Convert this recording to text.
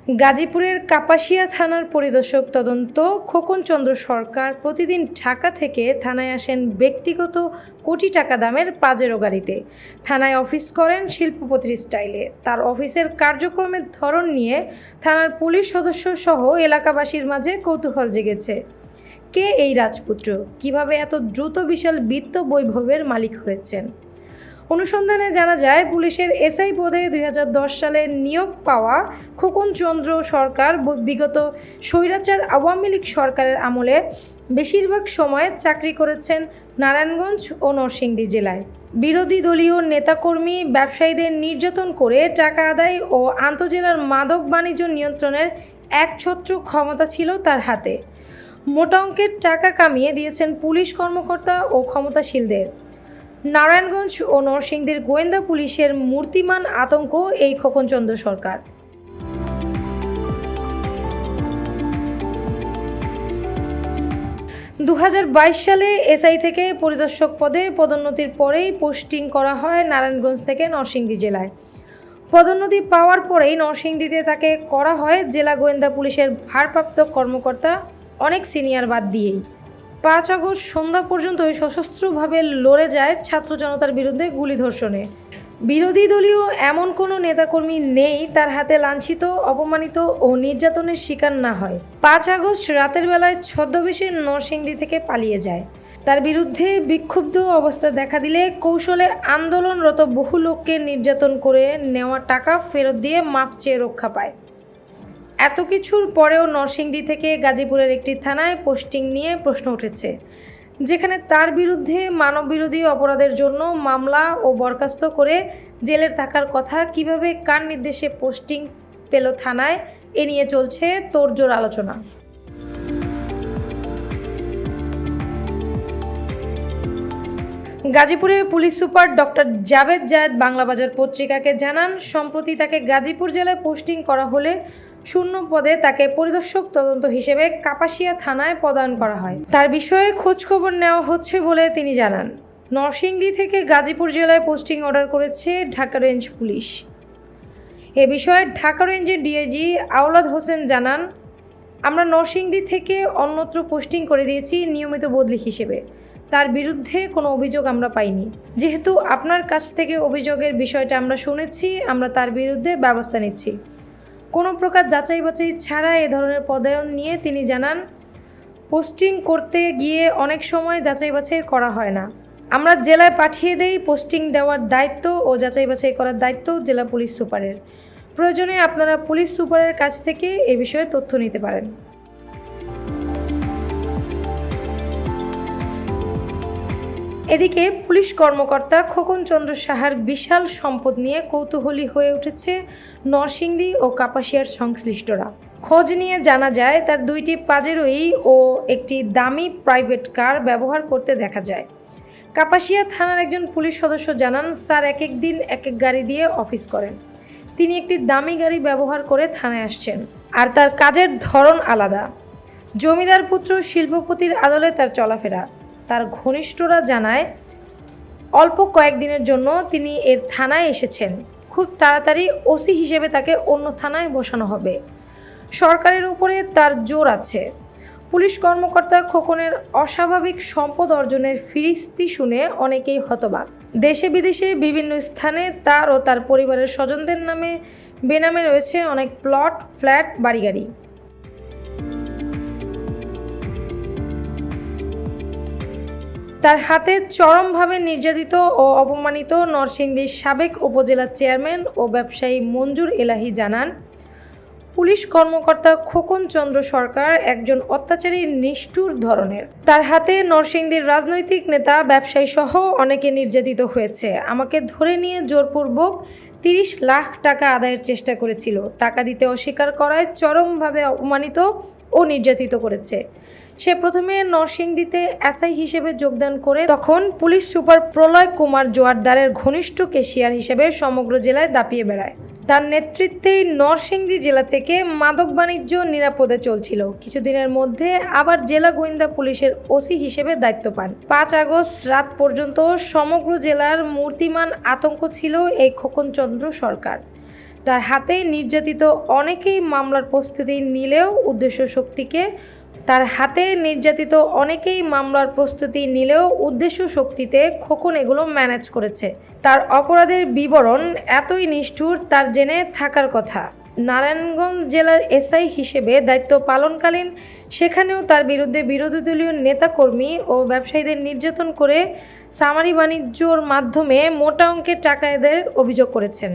গাজীপুরের কাপাসিয়া থানার পরিদর্শক তদন্ত খোকন চন্দ্র সরকার প্রতিদিন ঢাকা থেকে থানায় আসেন ব্যক্তিগত কোটি টাকা দামের পাজেরো গাড়িতে। থানায় অফিস করেন শিল্পপতির স্টাইলে। তার অফিসের কার্যক্রমের ধরন নিয়ে থানার পুলিশ সদস্য সহ এলাকাবাসীর মাঝে কৌতূহল জেগেছে। কে এই রাজপুত্র? কিভাবে এত দ্রুত বিশাল বিত্ত বৈভবের মালিক হয়েছেন? অনুসন্ধানে জানা যায়, পুলিশের এসআই পদে 2010 সালে নিয়োগ পাওয়া খোকন চন্দ্র সরকার বিগত স্বৈরাচার আওয়ামী লীগ সরকারের আমলে বেশিরভাগ সময় চাকরি করেছেন নারায়ণগঞ্জ ও নরসিংদী জেলায়। বিরোধী দলীয় নেতাকর্মী ব্যবসায়ীদের নির্যাতন করে টাকা আদায় ও আন্তঃজেলার মাদক বাণিজ্য নিয়ন্ত্রণের একছত্র ক্ষমতা ছিল তার হাতে। মোটা অঙ্কের টাকা কামিয়ে দিয়েছেন পুলিশ কর্মকর্তা ও ক্ষমতাশীলদের। নারায়ণগঞ্জ ও নরসিংদীর গোয়েন্দা পুলিশের মূর্তিমান আতঙ্ক এই খোকন চন্দ্র সরকার। 2022 সালে এসআই থেকে পরিদর্শক পদে পদোন্নতির পরেই পোস্টিং করা হয় নারায়ণগঞ্জ থেকে নরসিংদী জেলায়। পদোন্নতি পাওয়ার পরেই নরসিংদীতে তাকে করা হয় জেলা গোয়েন্দা পুলিশের ভারপ্রাপ্ত কর্মকর্তা, অনেক সিনিয়র বাদ দিয়েই। 5 আগস্ট সন্ধ্যা পর্যন্ত সশস্ত্রভাবে লড়ে যায় ছাত্র জনতার বিরুদ্ধে গুলি ধর্ষণে। বিরোধী দলীয় এমন কোনো নেতাকর্মী নেই তার হাতে লাঞ্ছিত, অপমানিত ও নির্যাতনের শিকার না হয়। 5 আগস্ট রাতের বেলায় ছদ্মবেশে নরসিংদী থেকে পালিয়ে যায়। তার বিরুদ্ধে বিক্ষুব্ধ অবস্থা দেখা দিলে কৌশলে আন্দোলনরত বহু লোককে নির্যাতন করে নেওয়া টাকা ফেরত দিয়ে মাফ চেয়ে রক্ষা পায়। এত কিছুর পরেও নরসিংদী থেকে গাজীপুরের একটি থানায় পোস্টিং নিয়ে প্রশ্ন উঠেছে, যেখানে তার বিরুদ্ধে মানববিরোধী অপরাধের জন্য মামলা ও বরখাস্ত করে জেলের থাকার কথা। কিভাবে, কার নির্দেশে পোস্টিং পেল থানায়, এ নিয়ে চলছে তোড়জোড় আলোচনা। গাজীপুরে পুলিশ সুপার ডক্টর জাভেদ জায়েদ বাংলাবাজার পত্রিকাকে জানান, সম্প্রতি তাকে গাজীপুর জেলায় পোস্টিং করা হলে শূন্য পদে তাকে পরিদর্শক তদন্ত হিসেবে কাপাসিয়া থানায় পদায়ন করা হয়। তার বিষয়ে খোঁজখবর নেওয়া হচ্ছে বলে তিনি জানান। নরসিংদী থেকে গাজীপুর জেলায় পোস্টিং অর্ডার করেছে ঢাকা রেঞ্জ পুলিশ। এ বিষয়ে ঢাকা রেঞ্জের ডিআইজি আওলাদ হোসেন জানান, আমরা নরসিংদী থেকে অন্যত্র পোস্টিং করে দিয়েছি নিয়মিত বদলি হিসেবে। তার বিরুদ্ধে কোনো অভিযোগ আমরা পাইনি। যেহেতু আপনার কাছ থেকে অভিযোগের বিষয়টা আমরা শুনেছি, আমরা তার বিরুদ্ধে ব্যবস্থা নিচ্ছি। কোনো প্রকার যাচাই বাছাই ছাড়া এ ধরনের পদায়ন নিয়ে তিনি জানান, পোস্টিং করতে গিয়ে অনেক সময় যাচাই বাছাই করা হয় না। আমরা জেলায় পাঠিয়ে দেই। পোস্টিং দেওয়ার দায়িত্ব ও যাচাই বাছাই করার দায়িত্ব জেলা পুলিশ সুপারের। প্রয়োজনে আপনারা পুলিশ সুপারের কাছ থেকে এ বিষয়ে তথ্য নিতে পারেন। এদিকে পুলিশ কর্মকর্তা খোকন চন্দ্র সাহার বিশাল সম্পদ নিয়ে কৌতূহলী হয়ে উঠেছে নরসিংদী ও কাপাসিয়ার সংশ্লিষ্টরা। খোঁজ নিয়ে জানা যায়, তার 2টি পাজেরোই ও একটি দামি প্রাইভেট কার ব্যবহার করতে দেখা যায়। কাপাসিয়া থানার একজন পুলিশ সদস্য জানান, স্যার এক এক দিন এক এক গাড়ি দিয়ে অফিস করেন। তিনি একটি দামি গাড়ি ব্যবহার করে থানায় আসছেন, আর তার কাজের ধরন আলাদা। জমিদার পুত্র শিল্পপতির আদলে তার চলাফেরা। তার ঘনিষ্ঠরা জানায়, অল্প কয়েকদিনের জন্য তিনি এর থানায় এসেছেন। খুব তাড়াতাড়ি ওসি হিসেবে তাকে অন্য থানায় বসানো হবে। সরকারের উপরে তার জোর আছে। পুলিশ কর্মকর্তা খোকনের অস্বাভাবিক সম্পদ অর্জনের ফিরিস্তি শুনে অনেকেই হতবাক। দেশে বিদেশে বিভিন্ন স্থানে তার ও তার পরিবারের স্বজনদের নামে বেনামে রয়েছে অনেক প্লট, ফ্ল্যাট, বাড়িগাড়ি। তার হাতে চরমভাবে নির্যাতিত ও অপমানিত নরসিংদীর সাবেক উপজেলা চেয়ারম্যান ও ব্যবসায়ী মঞ্জুর এলাহি জানান, পুলিশ কর্মকর্তা খোকন চন্দ্র সরকার একজন অত্যাচারী, নিষ্ঠুর ধরনের। তার হাতে নরসিংদীর রাজনৈতিক নেতা, ব্যবসায়ী সহ অনেকে নির্যাতিত হয়েছে। আমাকে ধরে নিয়ে জোরপূর্বক 30 লাখ টাকা আদায়ের চেষ্টা করেছিল। টাকা দিতে অস্বীকার করায় চরমভাবে অপমানিত ও নির্যাতিত করেছে। সে প্রথমে নরসিংদীতে এসআই হিসেবে যোগদান করে তখন পুলিশ সুপার প্রলয় কুমার জোয়ারদারের ঘনিষ্ঠ কেশিয়ার হিসেবে সমগ্র জেলায় দাপিয়ে বেড়ায়। তার নেতৃত্বেই নরসিংদী জেলা থেকে মাদক বাণিজ্য নিরাপদে চলছিল। কিছুদিনের মধ্যে আবার জেলা গোয়েন্দা পুলিশের ওসি হিসেবে দায়িত্ব পান। 5 আগস্ট রাত পর্যন্ত সমগ্র জেলার মূর্তিমান আতঙ্ক ছিল এই খোকন চন্দ্র সরকার। তার হাতে নির্যাতিত অনেকেই মামলার প্রস্তুতি নিলেও উদ্দেশ্য শক্তিতে খোকন এগুলো ম্যানেজ করেছে। তার অপরাধের বিবরণ এতই নিষ্ঠুর তার জেনে থাকার কথা। নারায়ণগঞ্জ জেলার এসআই হিসেবে দায়িত্ব পালনকালীন সেখানেও তার বিরুদ্ধে বিরোধী দলীয় নেতাকর্মী ও ব্যবসায়ীদের নির্যাতন করে সামারি বাণিজ্যর মাধ্যমে মোটা অঙ্কের টাকা আদায়ের অভিযোগ করেছেন।